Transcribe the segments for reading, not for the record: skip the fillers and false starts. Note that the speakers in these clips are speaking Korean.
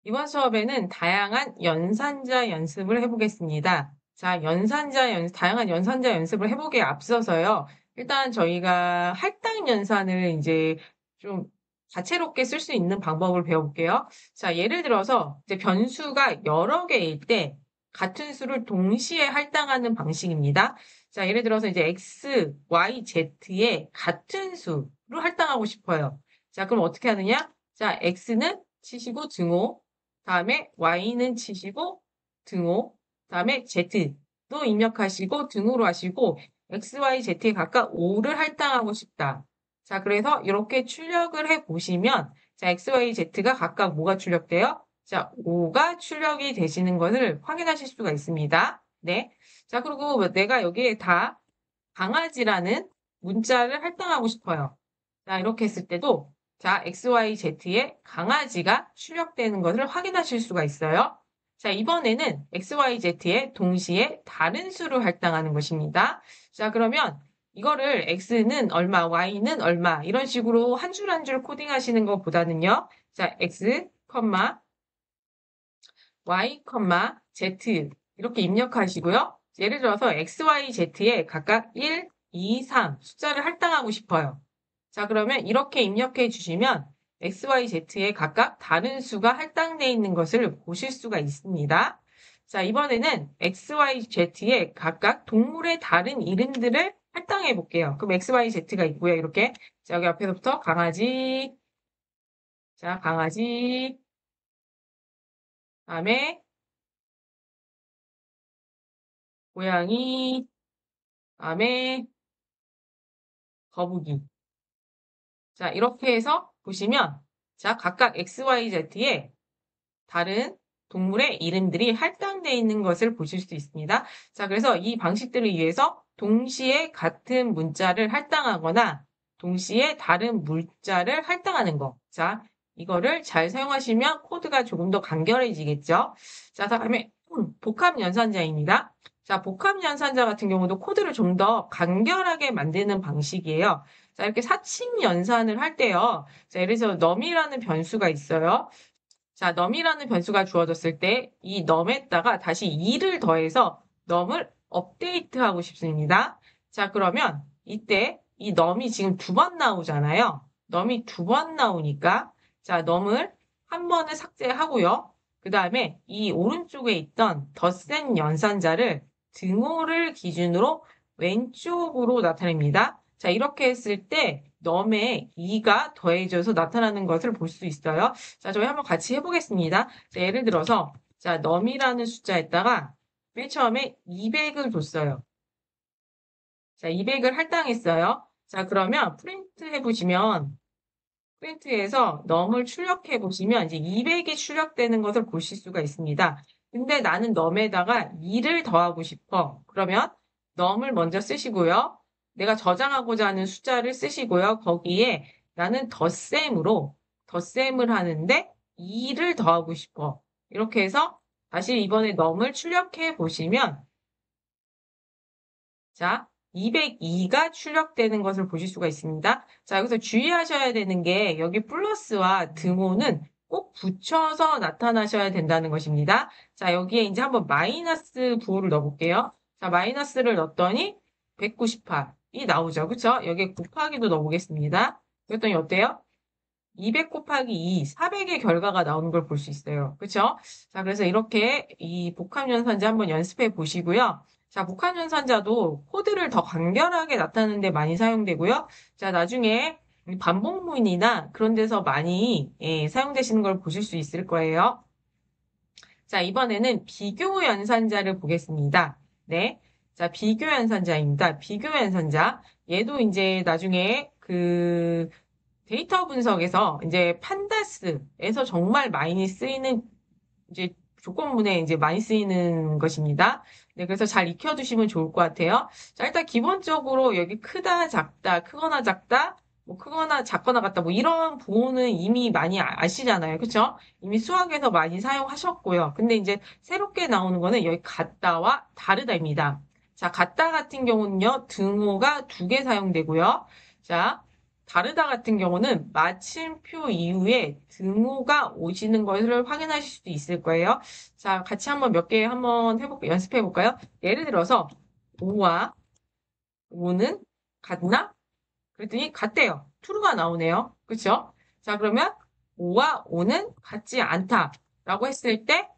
이번 수업에는 다양한 연산자 연습을 해보겠습니다. 자, 다양한 연산자 연습을 해보기에 앞서서요. 일단 저희가 할당 연산을 이제 좀 다채롭게 쓸 수 있는 방법을 배워볼게요. 자, 예를 들어서 이제 변수가 여러 개일 때 같은 수를 동시에 할당하는 방식입니다. 자, 예를 들어서 이제 x, y, z에 같은 수로 할당하고 싶어요. 자, 그럼 어떻게 하느냐? 자, x는 치시고 등호, 다음에 y는 치시고 등호, 다음에 z도 입력하시고 등호로 하시고 x, y, z에 각각 5를 할당하고 싶다. 자, 그래서 이렇게 출력을 해 보시면 자, x, y, z가 각각 뭐가 출력돼요? 자, 5가 출력이 되시는 것을 확인하실 수가 있습니다. 네. 자, 그리고 내가 여기에 다 강아지라는 문자를 할당하고 싶어요. 자, 이렇게 했을 때도 자, XYZ에 강아지가 출력되는 것을 확인하실 수가 있어요. 자, 이번에는 XYZ에 동시에 다른 수를 할당하는 것입니다. 자, 그러면 이거를 X는 얼마, Y는 얼마 이런 식으로 한 줄 한 줄 코딩하시는 것보다는요. 자, X, Y, Z 이렇게 입력하시고요. 예를 들어서 XYZ에 각각 1, 2, 3 숫자를 할당하고 싶어요. 자, 그러면 이렇게 입력해 주시면 XYZ에 각각 다른 수가 할당되어 있는 것을 보실 수가 있습니다. 자, 이번에는 XYZ에 각각 동물의 다른 이름들을 할당해 볼게요. 그럼 XYZ가 있고요. 이렇게. 자, 여기 앞에서부터 강아지, 자, 강아지, 다음에 고양이, 다음에 거북이. 자, 이렇게 해서 보시면, 자, 각각 XYZ에 다른 동물의 이름들이 할당되어 있는 것을 보실 수 있습니다. 자, 그래서 이 방식들을 위해서 동시에 같은 문자를 할당하거나 동시에 다른 문자를 할당하는 거. 자, 이거를 잘 사용하시면 코드가 조금 더 간결해지겠죠. 자, 다음에 복합 연산자입니다. 자, 복합 연산자 같은 경우도 코드를 좀 더 간결하게 만드는 방식이에요. 자, 이렇게 사칭 연산을 할 때요. 자, 예를 들어서 num이라는 변수가 있어요. 자, num이라는 변수가 주어졌을 때 이 num에다가 다시 2를 더해서 num을 업데이트하고 싶습니다. 자, 그러면 이때 이 num이 지금 2번 나오잖아요. num이 2번 나오니까 자, num을 한 번을 삭제하고요. 그 다음에 이 오른쪽에 있던 덧셈 연산자를 등호를 기준으로 왼쪽으로 나타냅니다. 자, 이렇게 했을 때 num에 2가 더해져서 나타나는 것을 볼 수 있어요. 자, 저희 한번 같이 해보겠습니다. 자, 예를 들어서, 자, num이라는 숫자에다가 맨 처음에 200을 줬어요. 자, 200을 할당했어요. 자, 그러면 프린트 해보시면, 프린트에서 num을 출력해 보시면 이제 200이 출력되는 것을 보실 수가 있습니다. 근데 나는 num에다가 2를 더하고 싶어. 그러면 num을 먼저 쓰시고요. 내가 저장하고자 하는 숫자를 쓰시고요. 거기에 나는 덧셈을 하는데 2를 더하고 싶어. 이렇게 해서 다시 이번에 num을 출력해 보시면 자, 202가 출력되는 것을 보실 수가 있습니다. 자, 여기서 주의하셔야 되는 게 여기 플러스와 등호는 꼭 붙여서 나타나셔야 된다는 것입니다. 자, 여기에 이제 한번 마이너스 부호를 넣어볼게요. 자, 마이너스를 넣었더니 198이 나오죠. 그쵸? 여기에 곱하기도 넣어보겠습니다. 그랬더니 어때요? 200 곱하기 2, 400의 결과가 나오는 걸 볼 수 있어요. 그쵸? 자, 그래서 이렇게 이 복합연산자 한번 연습해 보시고요. 자, 복합연산자도 코드를 더 간결하게 나타내는 데 많이 사용되고요. 자, 나중에 반복문이나 그런 데서 많이 사용되시는 걸 보실 수 있을 거예요. 자, 이번에는 비교 연산자를 보겠습니다. 네. 자, 비교 연산자입니다. 비교 연산자. 얘도 이제 나중에 데이터 분석에서 이제 판다스에서 정말 많이 쓰이는 이제 조건문에 이제 많이 쓰이는 것입니다. 네, 그래서 잘 익혀두시면 좋을 것 같아요. 자, 일단 기본적으로 여기 크다, 작다, 크거나 작다, 뭐 크거나 작거나 같다, 뭐 이런 부호는 이미 많이 아시잖아요. 그쵸? 이미 수학에서 많이 사용하셨고요. 근데 이제 새롭게 나오는 거는 여기 같다와 다르다입니다. 자, 같다 같은 경우는요, 등호가 2개 사용되고요. 자, 다르다 같은 경우는 마침표 이후에 등호가 오시는 것을 확인하실 수도 있을 거예요. 자, 같이 한번 몇 개 한번 연습해 볼까요? 예를 들어서 5와 5는 같나? 그랬더니 같대요. true가 나오네요. 그쵸? 자, 그러면 5와 5는 같지 않다라고 했을 때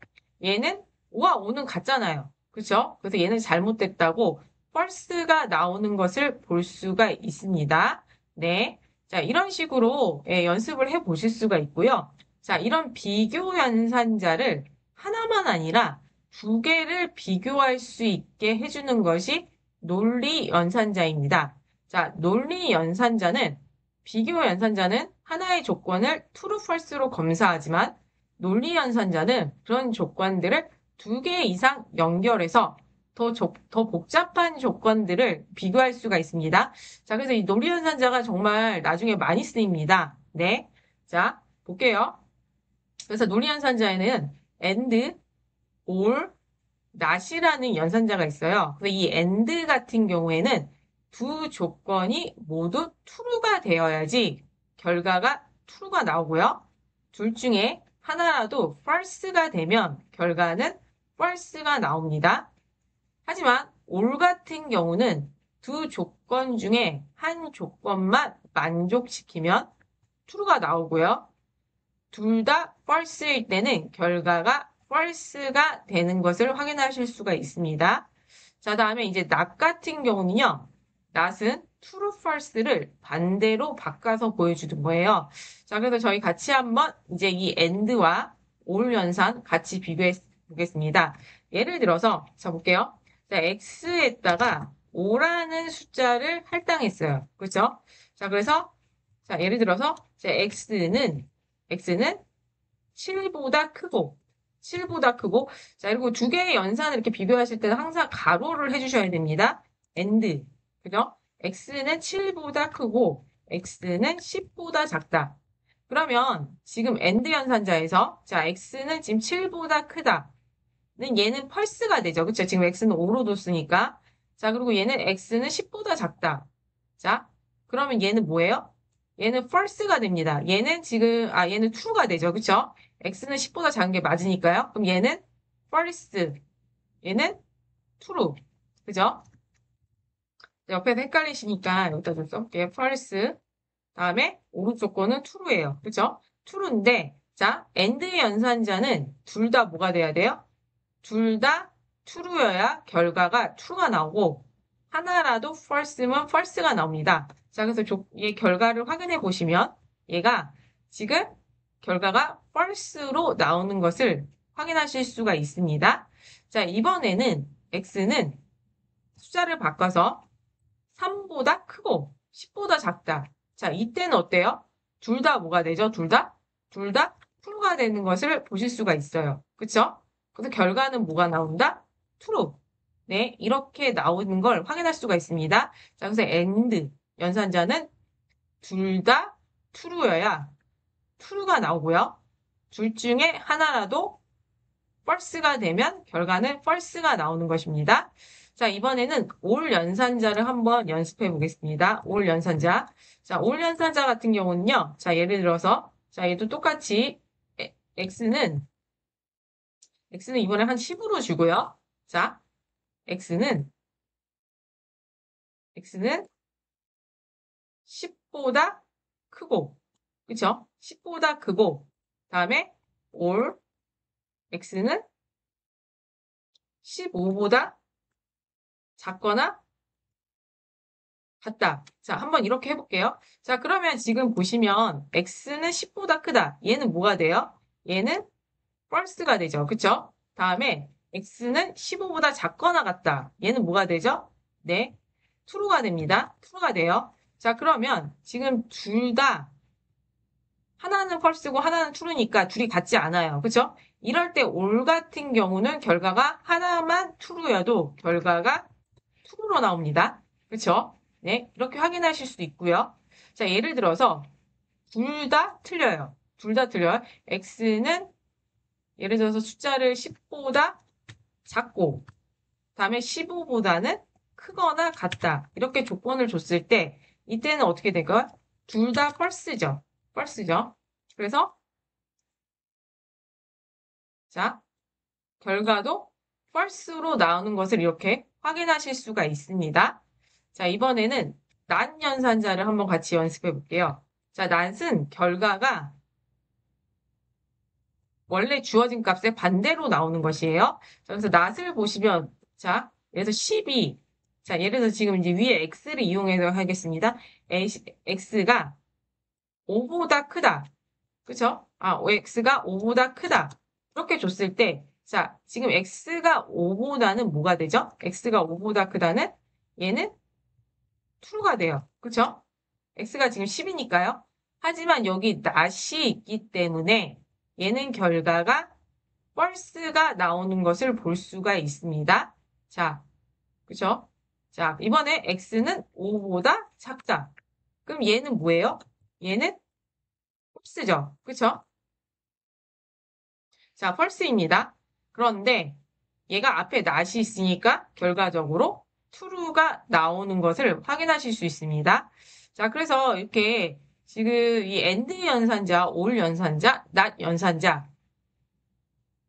얘는 5와 5는 같잖아요. 그쵸? 그래서 얘는 잘못됐다고 false가 나오는 것을 볼 수가 있습니다. 네. 자, 이런 식으로 연습을 해 보실 수가 있고요. 자, 이런 비교 연산자를 하나만 아니라 두 개를 비교할 수 있게 해주는 것이 논리 연산자입니다. 자, 논리 연산자는 비교 연산자는 하나의 조건을 true, false로 검사하지만 논리 연산자는 그런 조건들을 두 개 이상 연결해서 더 복잡한 조건들을 비교할 수가 있습니다. 자, 그래서 이 논리 연산자가 정말 나중에 많이 쓰입니다. 네. 자, 볼게요. 그래서 논리 연산자에는 and, or, not이라는 연산자가 있어요. 그래서 이 and 같은 경우에는 두 조건이 모두 true가 되어야지 결과가 true가 나오고요. 둘 중에 하나라도 false가 되면 결과는 false가 나옵니다. 하지만 or 같은 경우는 두 조건 중에 한 조건만 만족시키면 true가 나오고요. 둘 다 false일 때는 결과가 false가 되는 것을 확인하실 수가 있습니다. 자, 다음에 이제 not 같은 경우는요. not은 true, false를 반대로 바꿔서 보여주는 거예요. 자, 그래서 저희 같이 한번 이제 이 and와 or 연산 같이 비교해 보겠습니다. 예를 들어서 자 볼게요. 자, x에다가 5라는 숫자를 할당했어요. 그렇죠? 자, 그래서 자, 예를 들어서 자, x는 7보다 크고, 7보다 크고, 자, 그리고 두 개의 연산을 이렇게 비교하실 때는 항상 가로를 해주셔야 됩니다. and, 그죠? x는 7보다 크고, x는 10보다 작다. 그러면 지금 and 연산자에서, 자, x는 지금 7보다 크다. 는 얘는 펄스가 되죠. 그쵸? 지금 x는 5로 뒀으니까. 자, 그리고 x는 10보다 작다. 자, 그러면 얘는 뭐예요? 얘는 false가 됩니다. 얘는 true가 되죠. 그쵸? x는 10보다 작은 게 맞으니까요. 그럼 얘는 false, 얘는 true. 그죠? 옆에서 헷갈리시니까 여기다 좀 써볼게요. false. 다음에 오른쪽 거는 true예요. 그죠? true인데, 자, and의 연산자는 둘 다 뭐가 돼야 돼요? 둘 다 true여야 결과가 true가 나오고, 하나라도 false면 false가 나옵니다. 자, 그래서 이 결과를 확인해 보시면 얘가 지금 결과가 false로 나오는 것을 확인하실 수가 있습니다. 자, 이번에는 x는 숫자를 바꿔서 3보다 크고 10보다 작다. 자, 이때는 어때요? 둘 다 뭐가 되죠? 둘 다? 둘 다 true가 되는 것을 보실 수가 있어요. 그쵸? 그래서 결과는 뭐가 나온다? true. 네, 이렇게 나오는 걸 확인할 수가 있습니다. 자, 그래서 and 연산자는 둘 다 true여야 true가 나오고요. 둘 중에 하나라도 false가 되면 결과는 false가 나오는 것입니다. 자, 이번에는 올 연산자를 한번 연습해 보겠습니다. 올 연산자. 자, 올 연산자 같은 경우는요. 자, 예를 들어서 자, 얘도 똑같이 x는 이번에 한 10으로 주고요. 자, x는 10보다 크고, 그쵸? 10보다 크고, 다음에 올 x는 15보다 작거나 같다. 자, 한번 이렇게 해볼게요. 자, 그러면 지금 보시면 x는 10보다 크다. 얘는 뭐가 돼요? 얘는 false가 되죠. 그쵸? 다음에 x는 15보다 작거나 같다. 얘는 뭐가 되죠? 네, true가 됩니다. true가 돼요. 자, 그러면 지금 둘 다 하나는 false고 하나는 true니까 둘이 같지 않아요. 그쵸? 이럴 때 올 같은 경우는 결과가 하나만 true여도 결과가 true로 나옵니다. 그쵸? 네, 이렇게 확인하실 수 있고요. 자, 예를 들어서 둘 다 틀려요. 둘 다 틀려요. x는 예를 들어서 숫자를 10보다 작고 다음에 15보다는 크거나 같다. 이렇게 조건을 줬을 때 이때는 어떻게 될까요? 둘 다 펄스죠. 펄스죠. 그래서 자, 결과도 펄스로 나오는 것을 이렇게 확인하실 수가 있습니다. 자, 이번에는 낫 연산자를 한번 같이 연습해 볼게요. 자, 낫은 결과가 원래 주어진 값의 반대로 나오는 것이에요. 자, 그래서 낫을 보시면, 자, 예를 들어서 12. 자, 예를 들어서 지금 이제 위에 x를 이용해서 하겠습니다. x가 5보다 크다. 그쵸? x가 5보다 크다. 이렇게 줬을 때, 자, 지금 x가 5보다는 뭐가 되죠? x가 5보다 크다는 얘는 true가 돼요. 그쵸? x가 지금 10이니까요. 하지만 여기 not이 있기 때문에 얘는 결과가 false가 나오는 것을 볼 수가 있습니다. 자, 그쵸? 자, 이번에 x는 5보다 작다. 그럼 얘는 뭐예요? 얘는 false죠. 그쵸? 자, false입니다. 그런데 얘가 앞에 not이 있으니까 결과적으로 true가 나오는 것을 확인하실 수 있습니다. 자, 그래서 이렇게 지금 이 and 연산자, or 연산자, not 연산자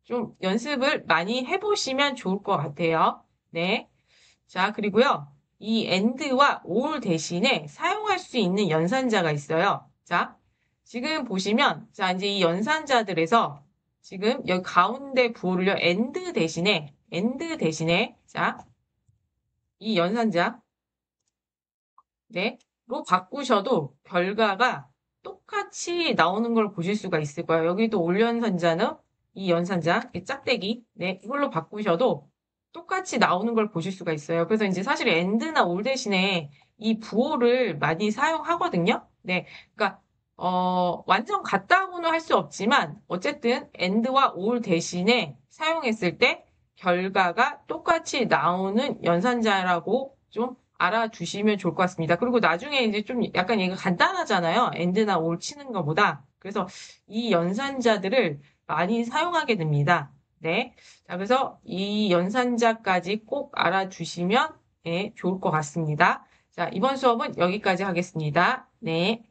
좀 연습을 많이 해보시면 좋을 것 같아요. 네. 자, 그리고요. 이 and와 or 대신에 사용할 수 있는 연산자가 있어요. 자, 지금 보시면, 자, 이제 이 연산자들에서 지금 여기 가운데 부호를요, and 대신에, 자, 이 연산자, 네, 로 바꾸셔도 결과가 똑같이 나오는 걸 보실 수가 있을 거예요. 여기도 올 연산자는 이 연산자, 이 짝대기, 네, 이걸로 바꾸셔도 똑같이 나오는 걸 보실 수가 있어요. 그래서 이제 사실 and나 or 대신에 이 부호를 많이 사용하거든요. 네, 그러니까 완전 같다고는 할 수 없지만 어쨌든 and와 or 대신에 사용했을 때 결과가 똑같이 나오는 연산자라고 좀 알아두시면 좋을 것 같습니다. 그리고 나중에 이제 좀 약간 얘가 간단하잖아요. and나 or 치는 것보다. 그래서 이 연산자들을 많이 사용하게 됩니다. 네. 자, 그래서 이 연산자까지 꼭 알아두시면 네, 좋을 것 같습니다. 자, 이번 수업은 여기까지 하겠습니다. 네.